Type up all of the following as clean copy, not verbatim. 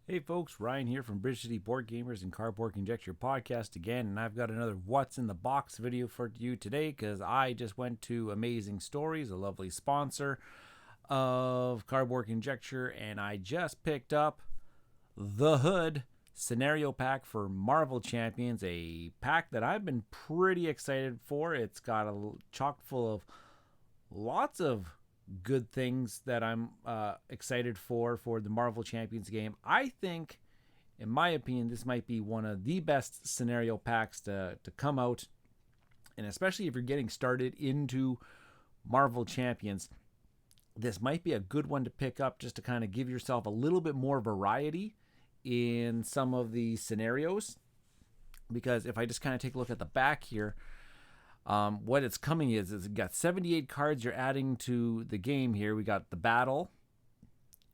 Hey folks, Ryan here from Bridge City Boardgamers and Cardboard Conjecture Podcast again, and I've got another What's in the Box video for you today because I just went to Amazing Stories, a lovely sponsor of Cardboard Conjecture, and I just picked up the Hood Scenario Pack for Marvel Champions, a pack that I've been pretty excited for. It's got a chock full of lots of good things that I'm excited for the Marvel Champions game. I think, in my opinion, this might be one of the best scenario packs to come out, and especially if you're getting started into Marvel Champions, this might be a good one to pick up just to kind of give yourself a little bit more variety in some of the scenarios. Because if I just kind of take a look at the back here, what it's coming is it's got 78 cards you're adding to the game here. We got the battle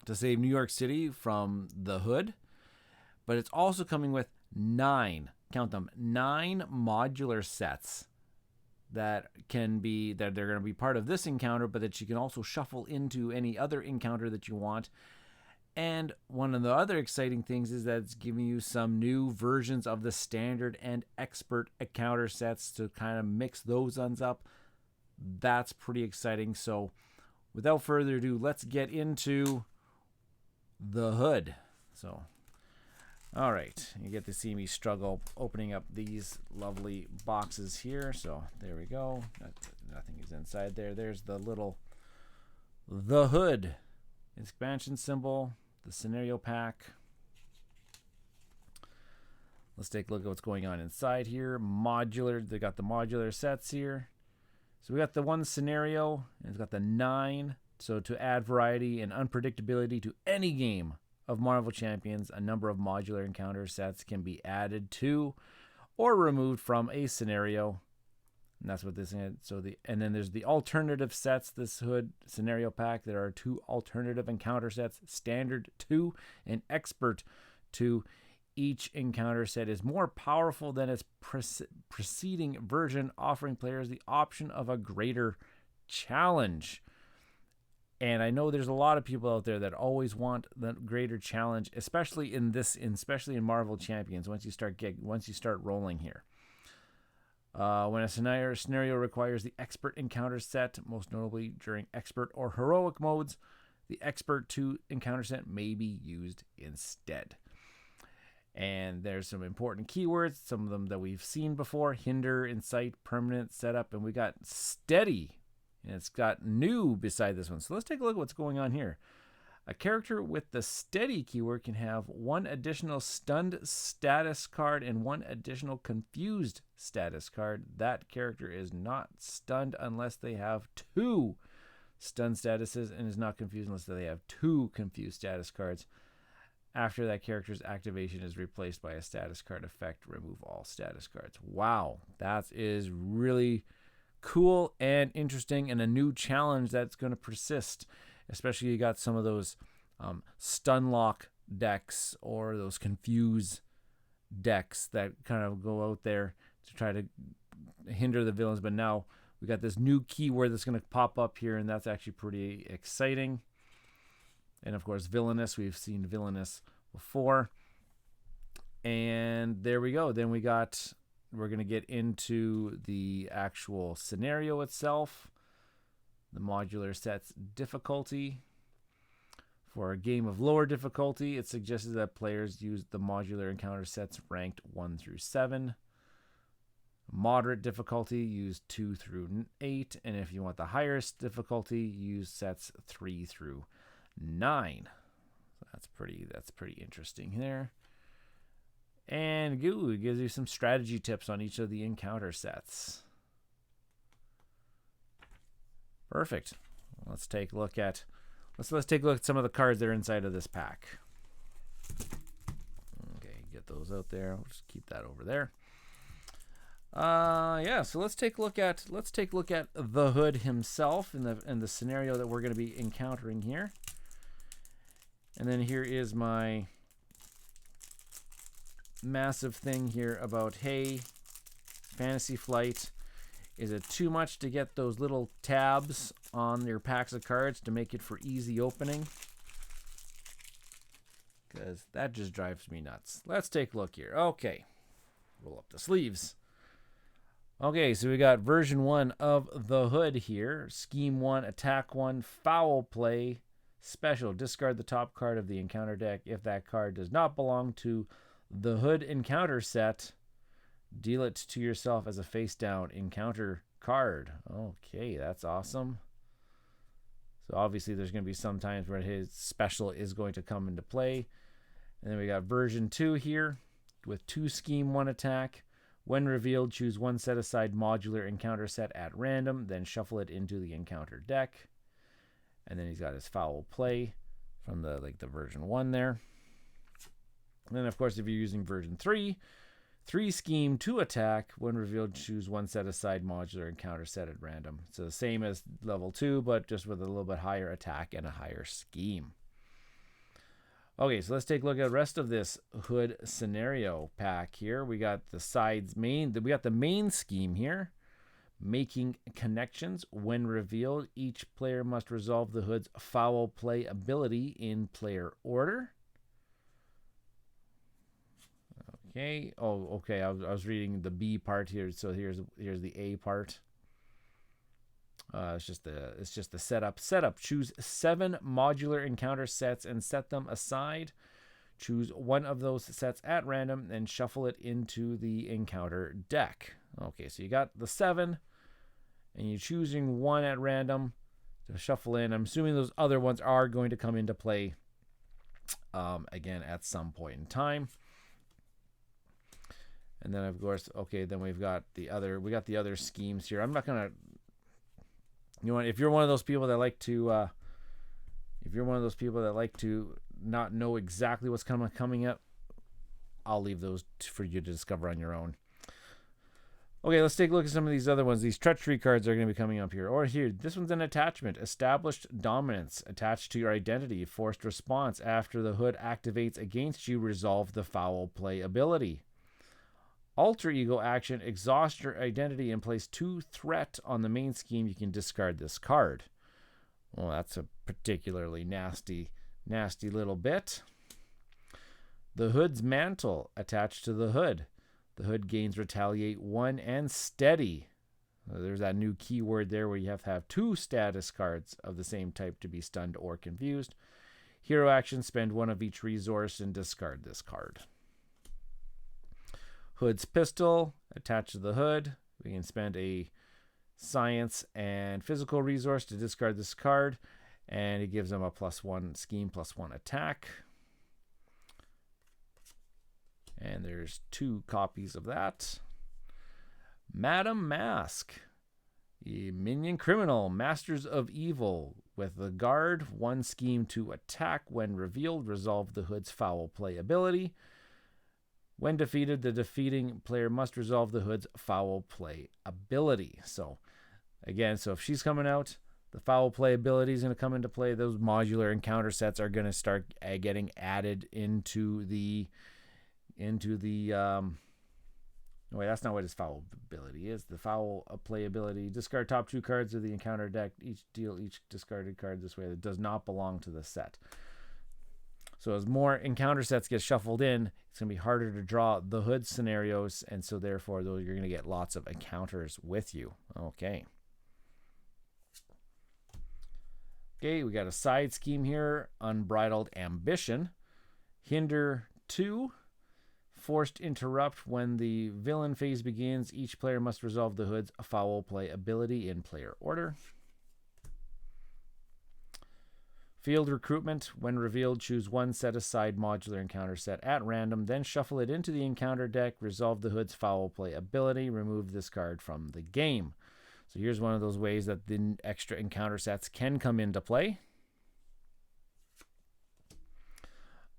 to save New York City from the Hood, but it's also coming with 9 modular sets that they're going to be part of this encounter, but that you can also shuffle into any other encounter that you want. And one of the other exciting things is that it's giving you some new versions of the standard and expert encounter sets to kind of mix those ones up. That's pretty exciting. So without further ado, let's get into the Hood. So, all right, you get to see me struggle opening up these lovely boxes here. So there we go. Nothing is inside there. There's the Hood expansion symbol, the scenario pack. Let's take a look at what's going on inside here. Modular, they got the modular sets here. So we got the one scenario, and it's got the 9. So to add variety and unpredictability to any game of Marvel Champions, a number of modular encounter sets can be added to or removed from a scenario. And that's what this is. And then there's the alternative sets, this Hood scenario pack. There are 2 alternative encounter sets, standard 2 and expert 2. Each encounter set is more powerful than its preceding version, offering players the option of a greater challenge. And I know there's a lot of people out there that always want the greater challenge, especially in Marvel Champions. Once you start rolling here. When a scenario requires the expert encounter set, most notably during expert or heroic modes, the expert 2 encounter set may be used instead. And there's some important keywords, some of them that we've seen before: hinder, incite, permanent, setup, and we got steady, and it's got new beside this one. So let's take a look at what's going on here. A character with the steady keyword can have 1 additional stunned status card and 1 additional confused status card. That character is not stunned unless they have 2 stunned statuses, and is not confused unless they have 2 confused status cards. After that character's activation is replaced by a status card effect, remove all status cards. Wow, that is really cool and interesting, and a new challenge that's going to persist. Especially you got some of those stun lock decks or those confuse decks that kind of go out there to try to hinder the villains. But now we got this new keyword that's going to pop up here, and that's actually pretty exciting. And of course, villainous. We've seen villainous before. And there we go. Then we're going to get into the actual scenario itself. The modular set's difficulty. For a game of lower difficulty, it suggests that players use the modular encounter sets ranked 1 through 7. Moderate difficulty, use 2 through 8. And if you want the highest difficulty, use sets 3 through 9. So that's pretty interesting there. And it gives you some strategy tips on each of the encounter sets. Perfect. Let's take a look at some of the cards that are inside of this pack. Okay, get those out there. We'll just keep that over there. So let's take a look at the Hood himself in the scenario that we're going to be encountering here. And then here is my massive thing here about, hey, Fantasy Flight. Is it too much to get those little tabs on your packs of cards to make it for easy opening? because that just drives me nuts. Let's take a look here. Okay, roll up the sleeves. Okay, so we got version 1 of the hood here. Scheme 1, attack 1, foul play, special. Discard the top card of the encounter deck. If that card does not belong to the hood encounter set, deal it to yourself as a face down encounter card. Okay, that's awesome. So obviously there's going to be some times where his special is going to come into play. And then we got version 2 here with 2 scheme 1 attack. When revealed, choose 1 set aside modular encounter set at random, then shuffle it into the encounter deck. And then he's got his foul play from the version 1 there. And then of course if you're using version 3, 3 scheme 2 attack. When revealed, choose 1 set aside modular encounter set at random. So the same as level 2, but just with a little bit higher attack and a higher scheme. Okay, so let's take a look at the rest of this hood scenario pack here. We got the sides main. We got the main scheme here. Making connections. When revealed, each player must resolve the hood's foul play ability in player order. Okay. Oh, okay. I was reading the B part here, so here's the A part. It's just the setup. Setup. Choose 7 modular encounter sets and set them aside. Choose 1 of those sets at random and shuffle it into the encounter deck. Okay, so you got the 7, and you're choosing 1 at random to shuffle in. I'm assuming those other ones are going to come into play again at some point in time. And then of course, okay, then we got the other schemes here. I'm not gonna. If you're one of those people that like to, not know exactly what's coming up, I'll leave those for you to discover on your own. Okay, let's take a look at some of these other ones. These treachery cards are going to be coming up here. Or here, this one's an attachment. Established dominance attached to your identity. Forced response. After the hood activates against you, resolve the foul play ability. Alter ego action, exhaust your identity and place 2 threat on the main scheme. You can discard this card. Well, that's a particularly nasty little bit. The hood's mantle attached to the hood. The hood gains retaliate 1 and steady. There's that new keyword there where you have to have 2 status cards of the same type to be stunned or confused. Hero action, spend 1 of each resource and discard this card. Hood's pistol attached to the hood. We can spend a science and physical resource to discard this card, and it gives them a +1 scheme, +1 attack. And there's 2 copies of that. Madam Mask, a minion criminal, Masters of Evil. With the guard, 1 scheme to attack. When revealed, resolve the hood's foul play ability. When defeated, the defeating player must resolve the hood's foul play ability. So, again, if she's coming out, the foul play ability is going to come into play. Those modular encounter sets are going to start getting added into the. Wait, that's not what his foul ability is. The foul play ability: discard top 2 cards of the encounter deck. Deal each discarded card this way that does not belong to the set. So as more encounter sets get shuffled in, it's going to be harder to draw the hood scenarios, and so therefore you're going to get lots of encounters with you. Okay. Okay, we got a side scheme here. Unbridled Ambition. Hinder 2. Forced interrupt. When the villain phase begins, each player must resolve the hood's foul play ability in player order. Field Recruitment. When revealed, choose 1 set-aside modular encounter set at random, then shuffle it into the encounter deck, resolve the hood's foul play ability, remove this card from the game. So here's one of those ways that the extra encounter sets can come into play.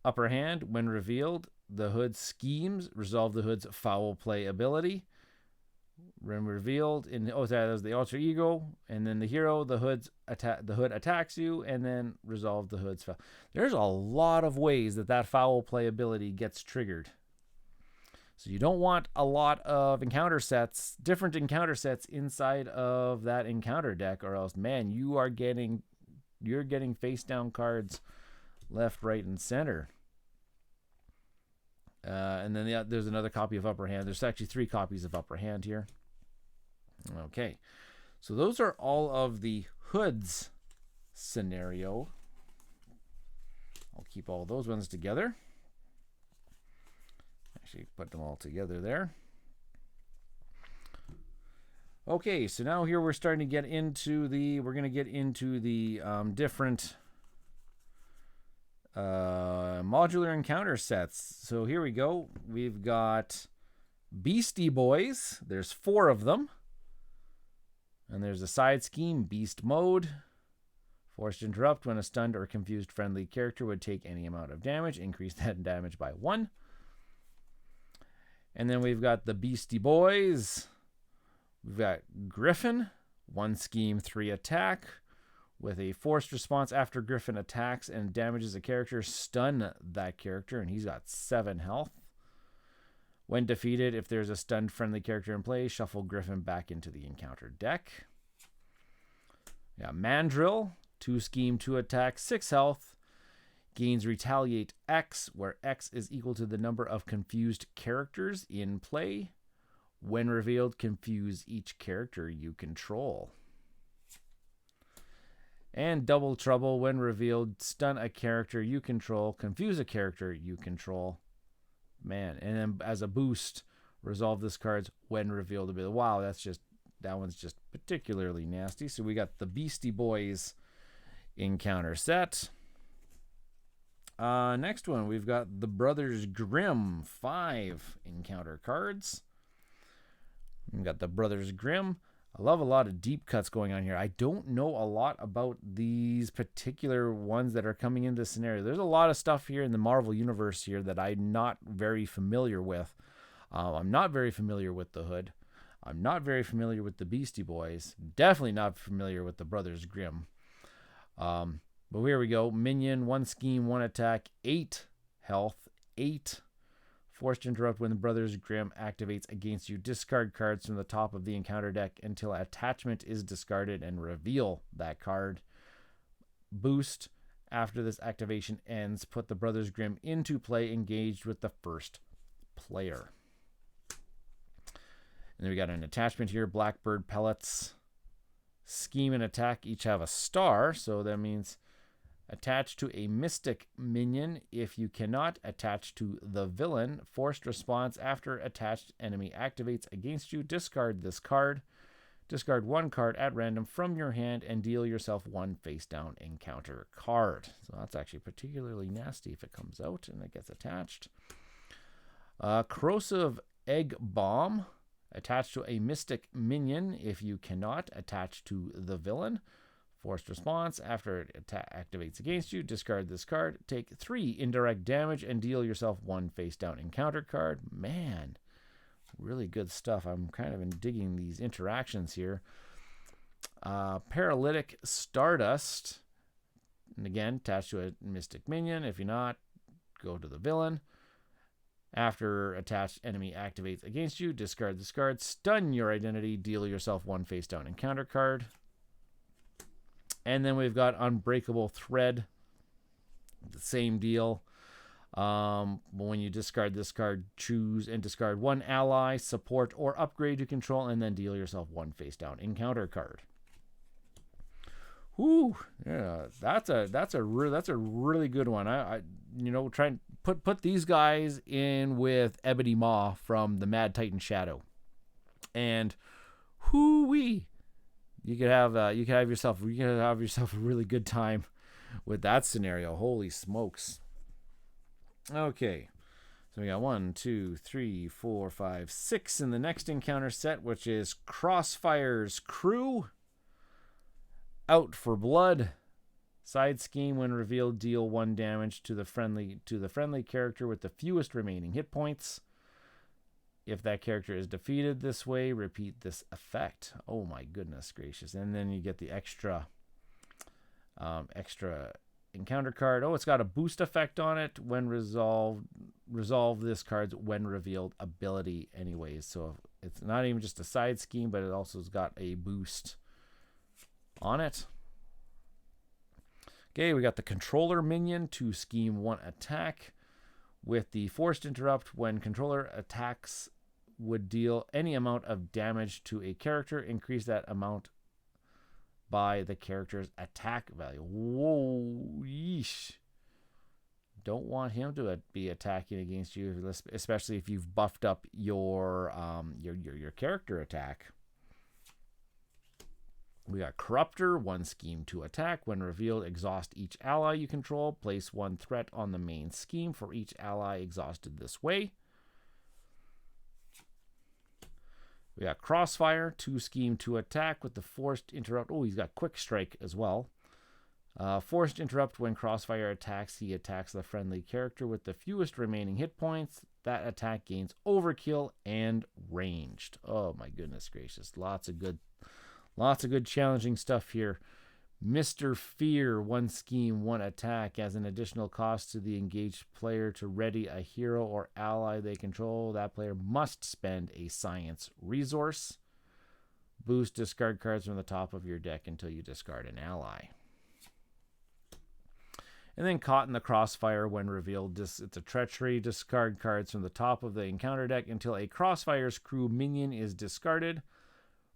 Upper Hand. When revealed, the hood schemes, resolve the hood's foul play ability. When revealed, that was the alter ego, and then the hero, the hood attacks you, and then resolve the hood's foul. There's a lot of ways that foul play ability gets triggered. So you don't want a lot of different encounter sets inside of that encounter deck, or else, man, you're getting face down cards left, right, and center. And then there's another copy of Upper Hand. There's actually 3 copies of Upper Hand here. Okay, so those are all of the hoods scenario. I'll keep all those ones together. Actually, put them all together there. Okay, so now here we're starting to get into the, different modular encounter sets. So here we go. We've got Beastie Boys. There's 4 of them. And there's a side scheme, Beast Mode. Forced to interrupt when a stunned or confused friendly character would take any amount of damage. Increase that damage by 1. And then we've got the Beastie Boys. We've got Griffin. 1 scheme, 3 attack. With a forced response after Griffin attacks and damages a character, stun that character. And he's got 7 health. When defeated, if there's a stunned friendly character in play, shuffle Griffin back into the encounter deck. Yeah, Mandrill, 2 scheme, 2 attack, 6 health. Gains Retaliate X, where X is equal to the number of confused characters in play. When revealed, confuse each character you control. And Double Trouble, when revealed, stun a character you control, confuse a character you control. Man, and then as a boost, resolve this card's when revealed ability. Wow, that one's just particularly nasty. So we got the Beastie Boys encounter set. Next one, we've got the Brothers Grimm 5 encounter cards. We've got the Brothers Grimm. I love a lot of deep cuts going on here. I don't know a lot about these particular ones that are coming into the scenario. There's a lot of stuff here in the Marvel Universe here that I'm not very familiar with. I'm not very familiar with the Hood. I'm not very familiar with the Beastie Boys. Definitely not familiar with the Brothers Grimm. But here we go. Minion, 1 scheme, 1 attack, 8 health, 8. Forced to interrupt when the Brothers Grimm activates against you. Discard cards from the top of the encounter deck until attachment is discarded and reveal that card. Boost. After this activation ends, put the Brothers Grimm into play engaged with the first player. And then we got an attachment here. Blackbird Pellets. Scheme and attack each have a star. So that means attach to a mystic minion. If you cannot attach to the villain, forced response after attached enemy activates against you, discard this card. Discard 1 card at random from your hand and deal yourself 1 face down encounter card. So that's actually particularly nasty if it comes out and it gets attached. Corrosive Egg Bomb. Attach to a mystic minion if you cannot attach to the villain. Forced response. After it activates against you, discard this card. Take 3 indirect damage and deal yourself 1 face down encounter card. Man, really good stuff. I'm kind of digging these interactions here. Paralytic Stardust. And again, attach to a mystic minion. If you're not, go to the villain. After attached enemy activates against you, discard this card. Stun your identity. Deal yourself 1 face down encounter card. And then we've got Unbreakable Thread. The same deal. But when you discard this card, choose and discard 1 ally, support, or upgrade you control, and then deal yourself 1 face down encounter card. Whoo, yeah, that's a really good one. I try and put these guys in with Ebony Maw from the Mad Titan Shadow, and whoo-wee. You could have yourself a really good time with that scenario. Holy smokes. Okay. So we got 1, 2, 3, 4, 5, 6 in the next encounter set, which is Crossfire's Crew. Out for Blood. Side scheme, when revealed, deal 1 damage to the friendly character with the fewest remaining hit points. If that character is defeated this way, repeat this effect. Oh my goodness gracious. And then you get the extra encounter card. Oh, it's got a boost effect on it. When resolve this card's when revealed ability anyways. So it's not even just a side scheme, but it also has got a boost on it. Okay, we got the Controller Minion, 2 scheme, 1 attack. With the forced interrupt, when controller attacks would deal any amount of damage to a character, increase that amount by the character's attack value. Whoa, yeesh. Don't want him to be attacking against you, especially if you've buffed up your character attack. We got Corruptor, 1 scheme to attack. When revealed, exhaust each ally you control. Place 1 threat on the main scheme for each ally exhausted this way. We got Crossfire, 2 scheme to attack with the forced interrupt. Oh, he's got Quick Strike as well. Forced interrupt, when Crossfire attacks, he attacks the friendly character with the fewest remaining hit points. That attack gains overkill and ranged. Oh my goodness gracious. Lots of good challenging stuff here. Mr. Fear, 1 scheme, 1 attack. As an additional cost to the engaged player to ready a hero or ally they control, that player must spend a science resource. Boost discard cards from the top of your deck until you discard an ally. And then Caught in the Crossfire, when revealed, it's a treachery. Discard cards from the top of the encounter deck until a Crossfire's crew minion is discarded.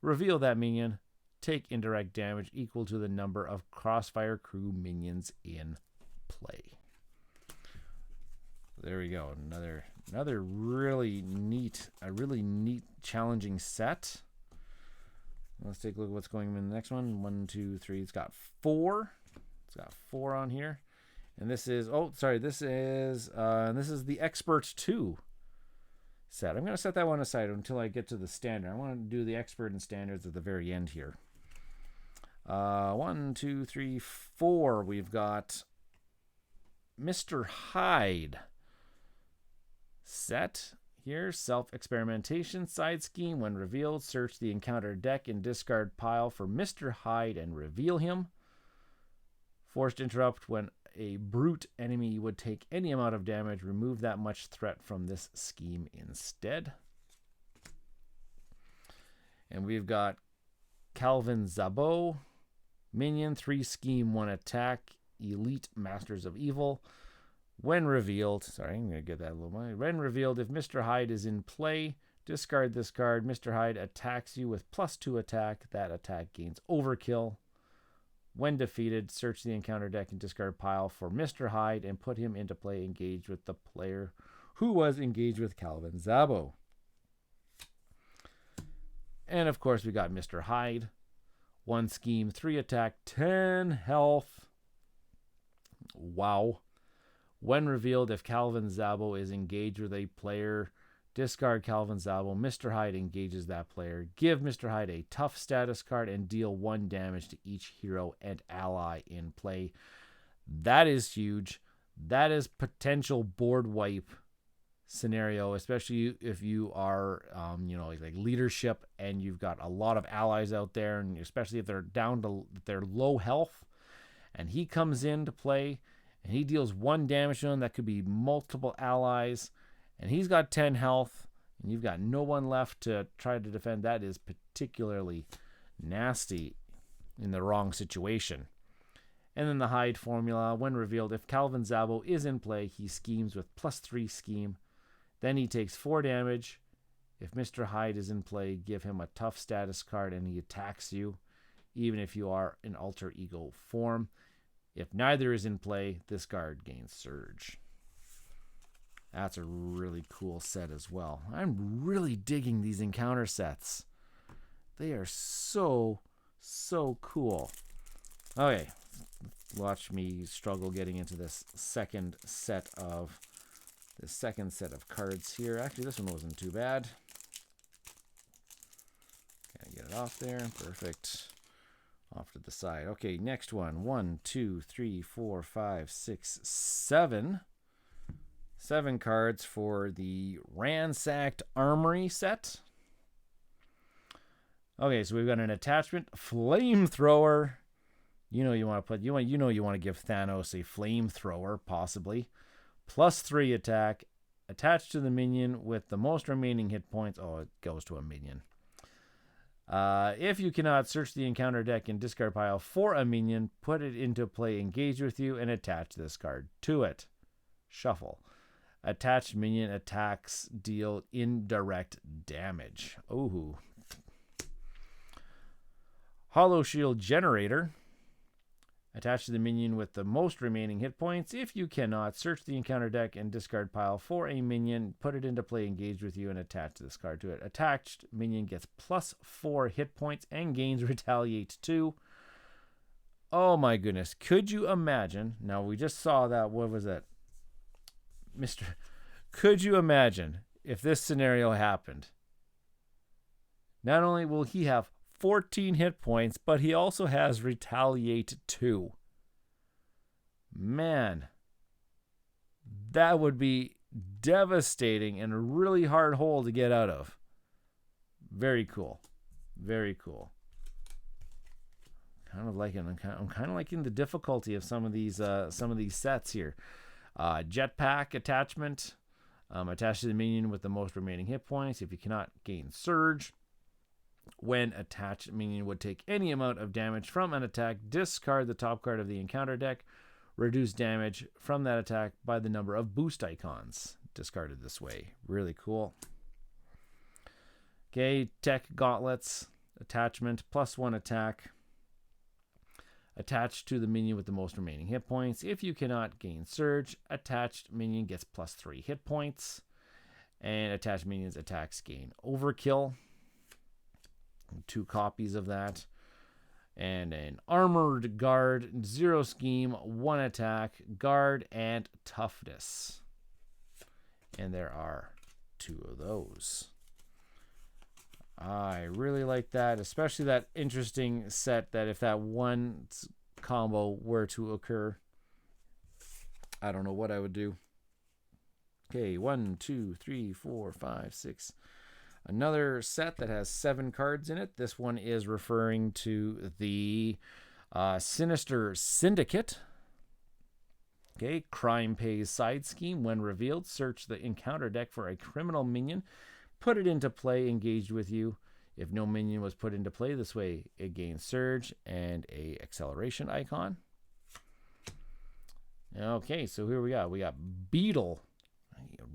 Reveal that minion. Take indirect damage equal to the number of Crossfire crew minions in play. There we go. Another really neat challenging set. Let's take a look at what's going on in the next one. 1, 2, 3. It's got 4. It's got 4 on here. And this is this is the Expert 2 set. I'm going to set that one aside until I get to the standard. I want to do the Expert and Standards at the very end here. 1, 2, 3, 4. We've got Mr. Hyde set here. Self-experimentation side scheme. When revealed, search the encounter deck and discard pile for Mr. Hyde and reveal him. Forced interrupt, when a brute enemy would take any amount of damage, remove that much threat from this scheme instead. And we've got Calvin Zabot, minion, 3 scheme, 1 attack, elite masters of evil. When revealed, I'm going to get that a little more. When revealed, if Mr. Hyde is in play, discard this card. Mr. Hyde attacks you with +2 attack. That attack gains overkill. When defeated, search the encounter deck and discard pile for Mr. Hyde and put him into play engaged with the player who was engaged with Calvin Zabot. And of course, we got Mr. Hyde. 1 scheme, 3 attack, 10 health. Wow. When revealed, if Calvin Zabot is engaged with a player, discard Calvin Zabot. Mr. Hyde engages that player. Give Mr. Hyde a tough status card and deal 1 damage to each hero and ally in play. That is huge. That is potential board wipe scenario, especially if you are, like leadership and you've got a lot of allies out there, and especially if they're down to their low health, and he comes into play and he deals 1 damage to them. That could be multiple allies. And he's got 10 health, and you've got no one left to try to defend. That is particularly nasty in the wrong situation. And then the Hyde formula. When revealed, if Calvin Zabot is in play, he schemes with +3 scheme. Then he takes 4 damage. If Mr. Hyde is in play, give him a tough status card, and he attacks you, even if you are in alter ego form. If neither is in play, this card gains Surge. That's a really cool set as well. I'm really digging these encounter sets. They are so cool. Okay, watch me struggle getting into this second set of cards here. Actually, this one wasn't too bad. Can I get it off there? Perfect. Off to the side. Okay, next one. 1, 2, 3, 4, 5, 6, 7. 7 cards for the Ransacked Armory set. Okay, so we've got an attachment, Flamethrower. You want to give Thanos a flamethrower, possibly. +3 attack, attached to the minion with the most remaining hit points. Oh, it goes to a minion. If you cannot, search the encounter deck and discard pile for a minion, put it into play engaged with you, and attach this card to it. Shuffle. Attached minion attacks deal indirect damage. Ooh. Hollow Shield Generator. Attach to the minion with the most remaining hit points. If you cannot, search the encounter deck and discard pile for a minion. Put it into play engaged with you and attach this card to it. Attached minion gets +4 hit points and gains Retaliate 2. Oh my goodness. Could you imagine? Now we just saw that. What was that? Could you imagine if this scenario happened? Not only will he have 14 hit points, but he also has Retaliate 2. Man, that would be devastating and a really hard hole to get out of. Very cool. Very cool. I'm kind of liking the difficulty of some of these sets here. Jetpack attachment. Attached to the minion with the most remaining hit points. If you cannot, gain Surge. When attached, minion would take any amount of damage from an attack. Discard the top card of the encounter deck. Reduce damage from that attack by the number of boost icons discarded this way. Really cool. Okay, Tech Gauntlets. Attachment, +1 attack. Attached to the minion with the most remaining hit points. If you cannot, gain Surge. Attached minion gets +3 hit points. And attached minions attacks gain Overkill. 2 copies of that. And an Armored Guard, 0 scheme, 1 attack, guard, and toughness. And there are 2 of those. I really like that, especially that interesting set that if that one combo were to occur, I don't know what I would do. Okay, 1, 2, 3, 4, 5, 6. Another set that has 7 cards in it. This one is referring to the Sinister Syndicate. Okay, Crime Pays side scheme. When revealed, search the encounter deck for a criminal minion. Put it into play engaged with you. If no minion was put into play this way, it gains Surge and a acceleration icon. Okay, so here we got. We got Beetle.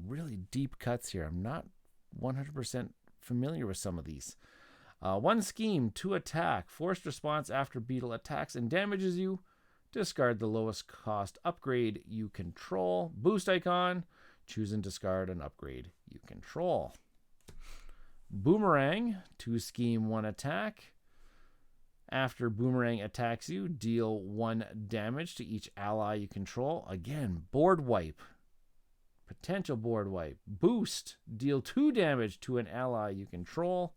Really deep cuts here. I'm not 100% familiar with some of these. 1 scheme, 2 attack. Forced response after Beetle attacks and damages you. Discard the lowest cost upgrade you control. Boost icon. Choose and discard an upgrade you control. Boomerang, 2 scheme, 1 attack. After Boomerang attacks you, deal 1 damage to each ally you control. Again, board wipe. Potential board wipe. Boost, deal 2 damage to an ally you control.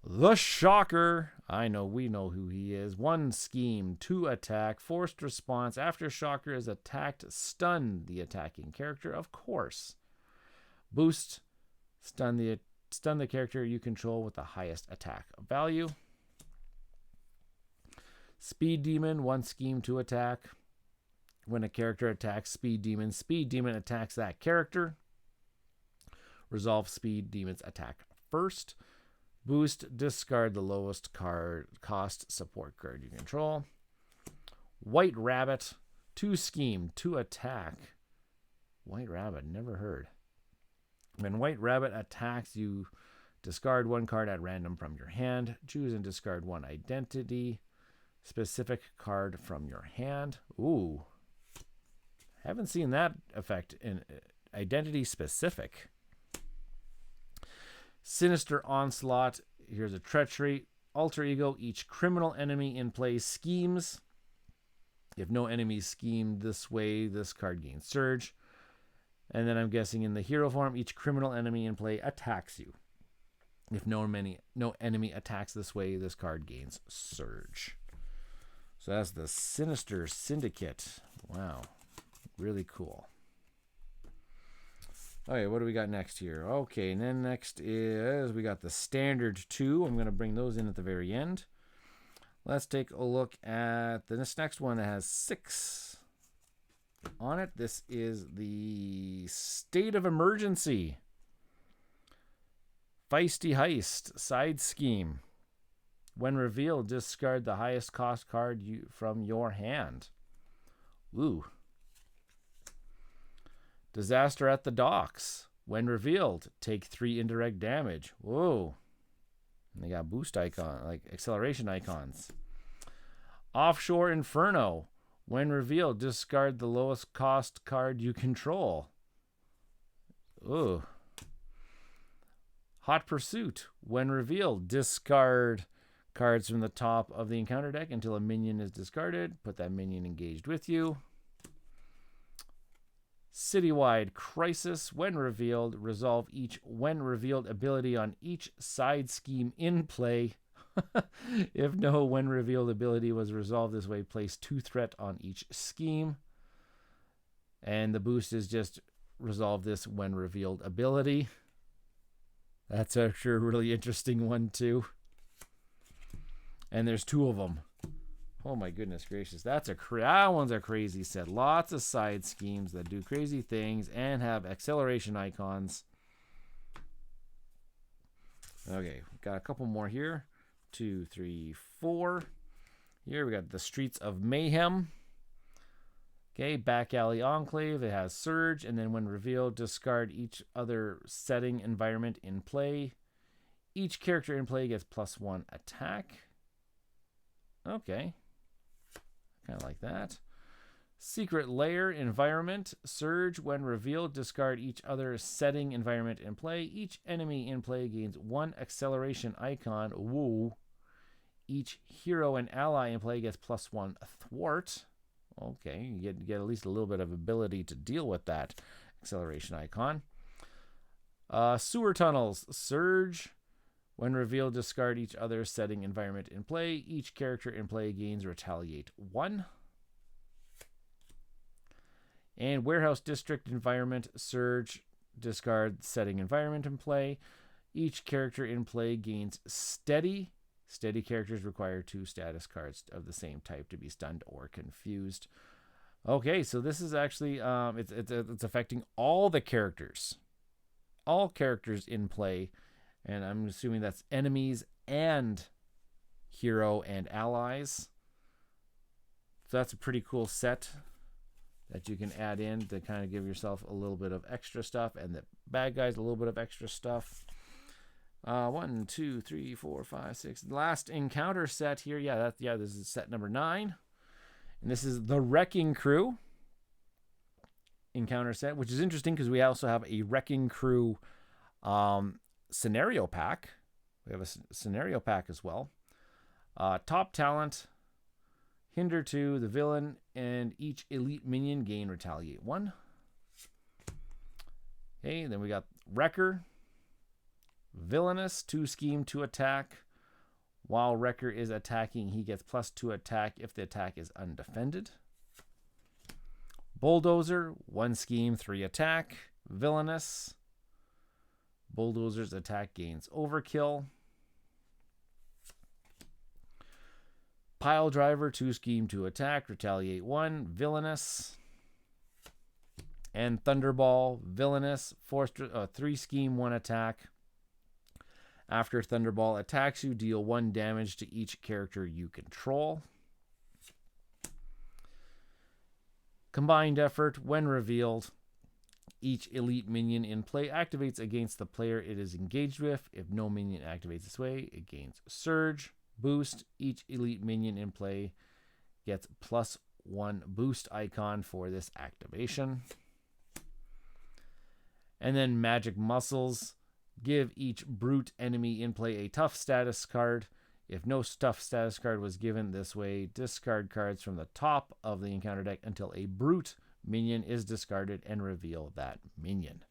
The Shocker. We know who he is. 1 scheme, 2 attack. Forced response. After Shocker is attacked, stun the attacking character, of course. Boost, stun the character you control with the highest attack value. Speed Demon, 1 scheme, 2 attack. When a character attacks Speed Demon attacks that character. Resolve Speed Demon's attack first. Boost, discard the lowest cost support card you control. White Rabbit, 2 scheme, 2 attack. White Rabbit, never heard. When White Rabbit attacks, you discard 1 card at random from your hand. Choose and discard 1 identity specific card from your hand. Ooh. Haven't seen that effect in identity specific. Sinister Onslaught. Here's a treachery. Alter ego. Each criminal enemy in play schemes. If no enemies scheme this way, this card gains Surge. And then I'm guessing in the hero form, each criminal enemy in play attacks you. If no enemy attacks this way, this card gains Surge. So that's the Sinister Syndicate. Wow. Really cool. Okay, what do we got next here? Okay, and then next is we got the Standard 2. I'm going to bring those in at the very end. Let's take a look at this next one that has 6 on it. This is the State of Emergency. Feisty Heist side scheme. When revealed, discard the highest cost card from your hand. Ooh. Disaster at the Docks. When revealed, take 3 indirect damage. Whoa. And they got boost icon, like acceleration icons. Offshore Inferno. When revealed, discard the lowest cost card you control. Ooh. Hot Pursuit. When revealed, discard cards from the top of the encounter deck until a minion is discarded. Put that minion engaged with you. Citywide Crisis. When revealed, resolve each when revealed ability on each side scheme in play. If no when revealed ability was resolved this way, place 2 threat on each scheme. And the boost is just resolve this when revealed ability. That's actually a really interesting one too. And there's 2 of them. Oh my goodness gracious. That one's a crazy set. Lots of side schemes that do crazy things and have acceleration icons. Okay, got a couple more here. 2, 3, 4. Here we got the Streets of Mayhem. Okay, Back Alley Enclave. It has Surge, and then when revealed, discard each other setting environment in play. Each character in play gets +1 attack. Okay. Kind of like that. Secret Lair Environment. Surge. When revealed, discard each other setting environment in play. Each enemy in play gains 1 acceleration icon. Woo. Each hero and ally in play gets +1 thwart. Okay, you get at least a little bit of ability to deal with that acceleration icon. Sewer Tunnels. Surge. When revealed, discard each other setting environment in play. Each character in play gains Retaliate 1. And Warehouse District Environment. Surge. Discard setting environment in play. Each character in play gains Steady. Steady characters require 2 status cards of the same type to be stunned or confused. Okay, so this is actually it's affecting all the characters. All characters in play. And I'm assuming that's enemies and hero and allies. So that's a pretty cool set that you can add in to kind of give yourself a little bit of extra stuff, and the bad guys a little bit of extra stuff. 1, 2, 3, 4, 5, 6. Last encounter set here. This is set number 9. And this is the Wrecking Crew encounter set, which is interesting because we also have a Wrecking Crew scenario pack. We have a scenario pack as well. Top talent, hinder 2, the villain, and each elite minion gain Retaliate 1. Okay, then we got Wrecker. Villainous, 2 scheme, 2 attack. While Wrecker is attacking, he gets +2 attack if the attack is undefended. Bulldozer, 1 scheme, 3 attack. Villainous. Bulldozer's attack gains Overkill. Pile Driver, 2 scheme, 2 attack. Retaliate 1. Villainous. And Thunderball, Villainous, 3 scheme, 1 attack. After Thunderball attacks you, deal 1 damage to each character you control. Combined effort. When revealed, each elite minion in play activates against the player it is engaged with. If no minion activates this way, it gains Surge. Boost. Each elite minion in play gets +1 boost icon for this activation. And then Magic Muscles. Give each brute enemy in play a tough status card. If no tough status card was given this way, discard cards from the top of the encounter deck until a brute minion is discarded and reveal that minion.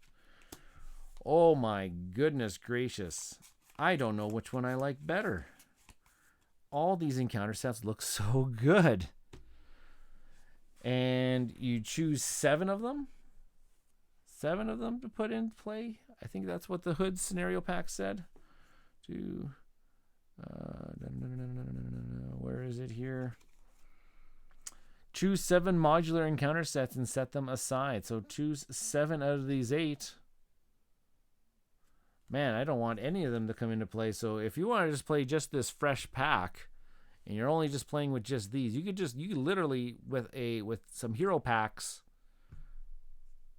Oh my goodness gracious. I don't know which one I like better. All these encounter sets look so good. And you choose 7 of them. 7 of them to put in play. I think that's what the Hood scenario pack said. Where is it here? Choose 7 modular encounter sets and set them aside. So choose 7 out of these 8. Man, I don't want any of them to come into play. So if you want to just play just this fresh pack, and you're only just playing with just these, you could literally with some hero packs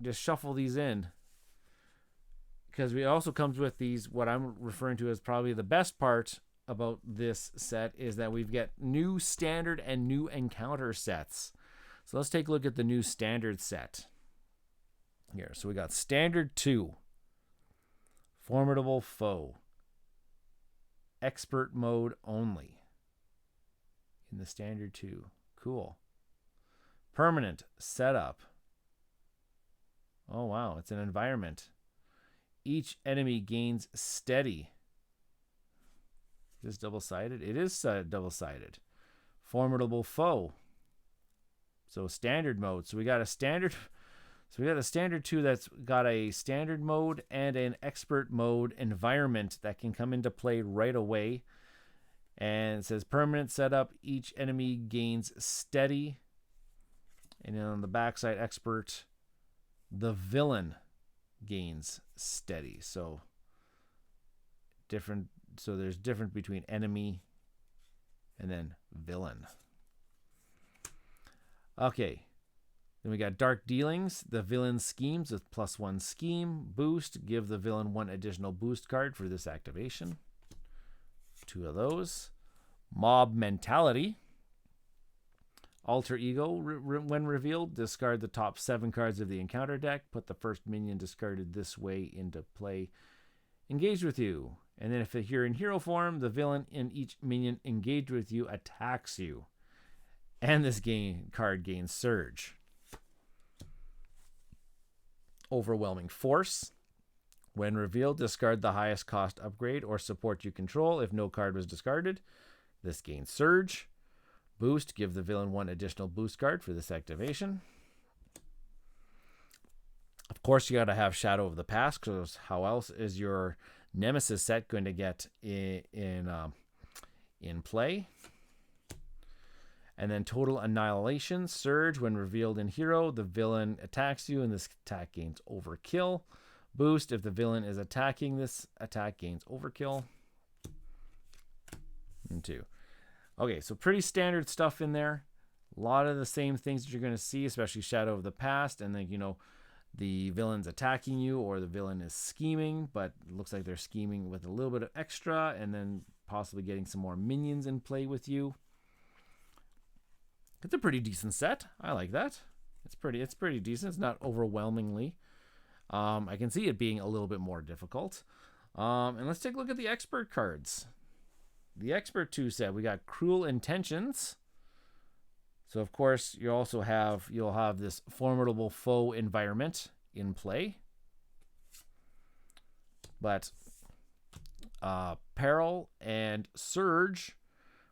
just shuffle these in, because it also comes with these, what I'm referring to as probably the best part about this set, is that we've got new standard and new encounter sets. So let's take a look at the new standard set here. So we got standard 2, formidable foe, expert mode only in the standard 2. Cool. Permanent setup. Oh wow, it's an environment. Each enemy gains steady. Is this double-sided? It is double-sided. Formidable foe. So standard mode. So we got a standard. So we got a standard 2 that's got a standard mode and an expert mode environment that can come into play right away. And it says permanent setup. Each enemy gains steady. And then on the backside, expert, the villain gains steady. So different. So there's difference between enemy and then villain. Okay. Then we got dark dealings. The villain schemes with +1 scheme boost. Give the villain 1 additional boost card for this activation. 2 of those. Mob mentality. Alter ego. When revealed, discard the top 7 cards of the encounter deck. Put the first minion discarded this way into play. Engage with you. And then if you're in hero form, the villain in each minion engaged with you attacks you. And this card gains Surge. Overwhelming Force. When revealed, discard the highest cost upgrade or support you control. If no card was discarded, this gains Surge. Boost. Give the villain 1 additional boost card for this activation. Of course, you got to have Shadow of the Past, because how else is your Nemesis set going to get in play? And then Total Annihilation. Surge. When revealed in hero, the villain attacks you, and this attack gains Overkill. Boost. If the villain is attacking, this attack gains Overkill. And 2. Okay, so pretty standard stuff in there. A lot of the same things that you're going to see, especially Shadow of the Past. And then, the villain's attacking you, or the villain is scheming, but it looks like they're scheming with a little bit of extra, and then possibly getting some more minions in play with you. It's a pretty decent set. I like that. It's pretty decent. It's not overwhelmingly. I can see it being a little bit more difficult. And let's take a look at the expert cards. The expert 2 set, we got Cruel Intentions. So of course you'll have this formidable foe environment in play. But Peril and Surge,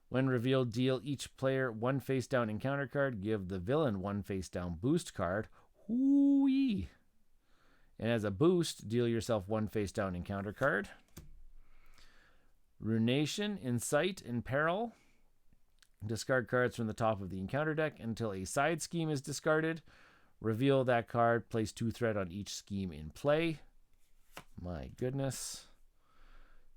when revealed, deal each player 1 face down encounter card. Give the villain 1 face down boost card. Hoo-wee. And as a boost, deal yourself 1 face down encounter card. Ruination, Insight, and Peril. Discard cards from the top of the encounter deck until a side scheme is discarded. Reveal that card. Place 2 threat on each scheme in play. My goodness.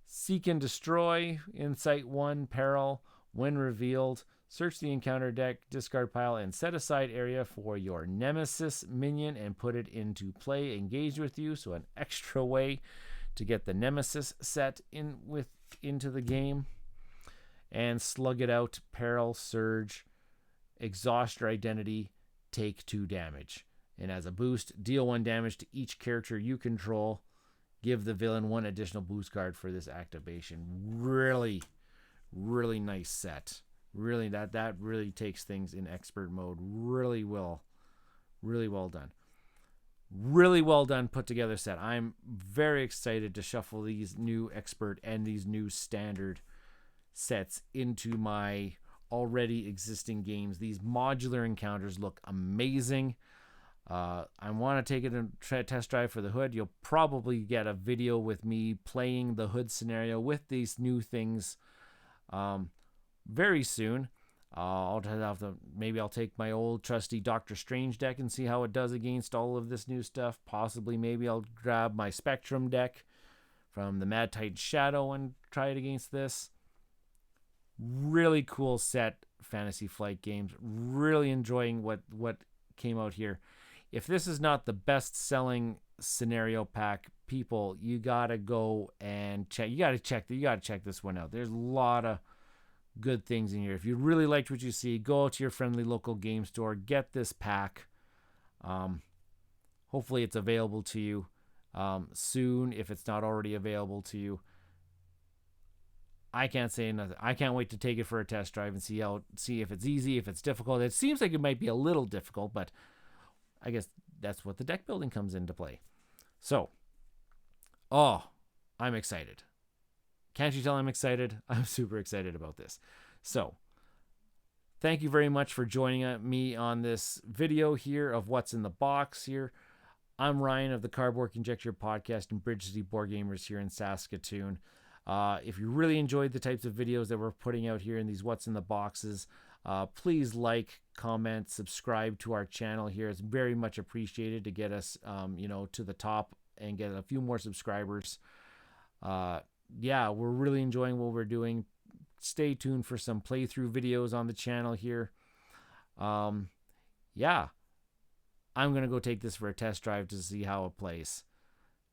Seek and Destroy. Insight 1, Peril. When revealed, search the encounter deck, discard pile, and set aside area for your Nemesis minion and put it into play. Engage with you. So an extra way to get the Nemesis set into the game. And slug it out. Peril, Surge, exhaust your identity, take 2 damage. And as a boost, deal 1 damage to each character you control. Give the villain 1 additional boost card for this activation. Really, really nice set. Really, that really takes things in expert mode really well. Really well done. Really well done put together set. I'm very excited to shuffle these new expert and these new standard sets into my already existing games. These modular encounters look amazing. I want to take it and try a test drive for the Hood. You'll probably get a video with me playing the Hood scenario with these new things very soon. Maybe I'll take my old trusty Doctor Strange deck and see how it does against all of this new stuff. Possibly, maybe I'll grab my Spectrum deck from the Mad Titan Shadow and try it against this. Really cool set, Fantasy Flight Games. Really enjoying what came out here. if this is not the best-selling scenario pack, people, you gotta go and check. You gotta check this one out. There's a lot of good things in here. If you really liked what you see, go out to your friendly local game store, get this pack. Hopefully it's available to you soon, if it's not already available to you. I can't say nothing. I can't wait to take it for a test drive and see if it's easy, if it's difficult. It seems like it might be a little difficult, but I guess that's what the deck building comes into play. So, I'm excited. Can't you tell I'm excited? I'm super excited about this. So, thank you very much for joining me on this video here of what's in the box here. I'm Ryan of the Cardboard Conjecture podcast and Bridge City Boardgamers here in Saskatoon. If you really enjoyed the types of videos that we're putting out here in these What's in the Boxes, please like, comment, subscribe to our channel here. It's very much appreciated to get us, to the top and get a few more subscribers. Yeah, we're really enjoying what we're doing. Stay tuned for some playthrough videos on the channel here. Yeah, I'm going to go take this for a test drive to see how it plays.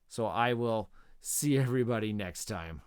So I will see everybody next time.